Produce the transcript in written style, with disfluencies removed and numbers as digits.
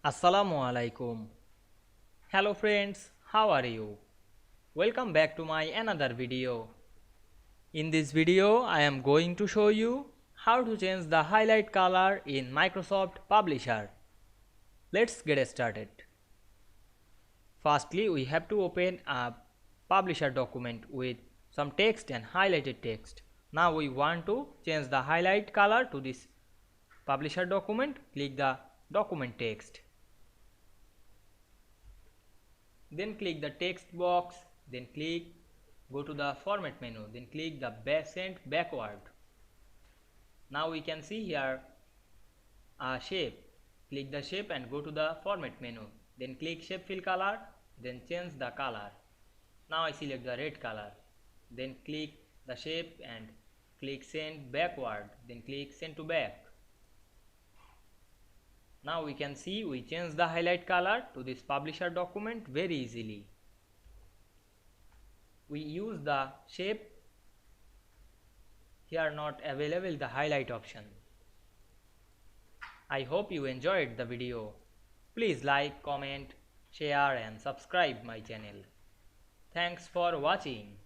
Assalamu Walaikum. Hello friends, how are you? Welcome back to my another video. In this video, I am going to show you how to change the highlight color in Microsoft Publisher. Let's get started. Firstly, we have to open a Publisher document with some text and highlighted text. Now we want to change the highlight color to this Publisher document. Click the document text. Then click the text box, then go to the format menu, then click the send backward. Now we can see here a shape. Click the shape and go to the format menu, then click shape fill color, then change the color. Now I select the red color, then click the shape and click send backward, then click send to back. Now we can see we change the highlight color to this publisher document very easily. We use the shape, here not available the highlight option. I hope you enjoyed the video. Please like, comment, share and subscribe my channel. Thanks for watching.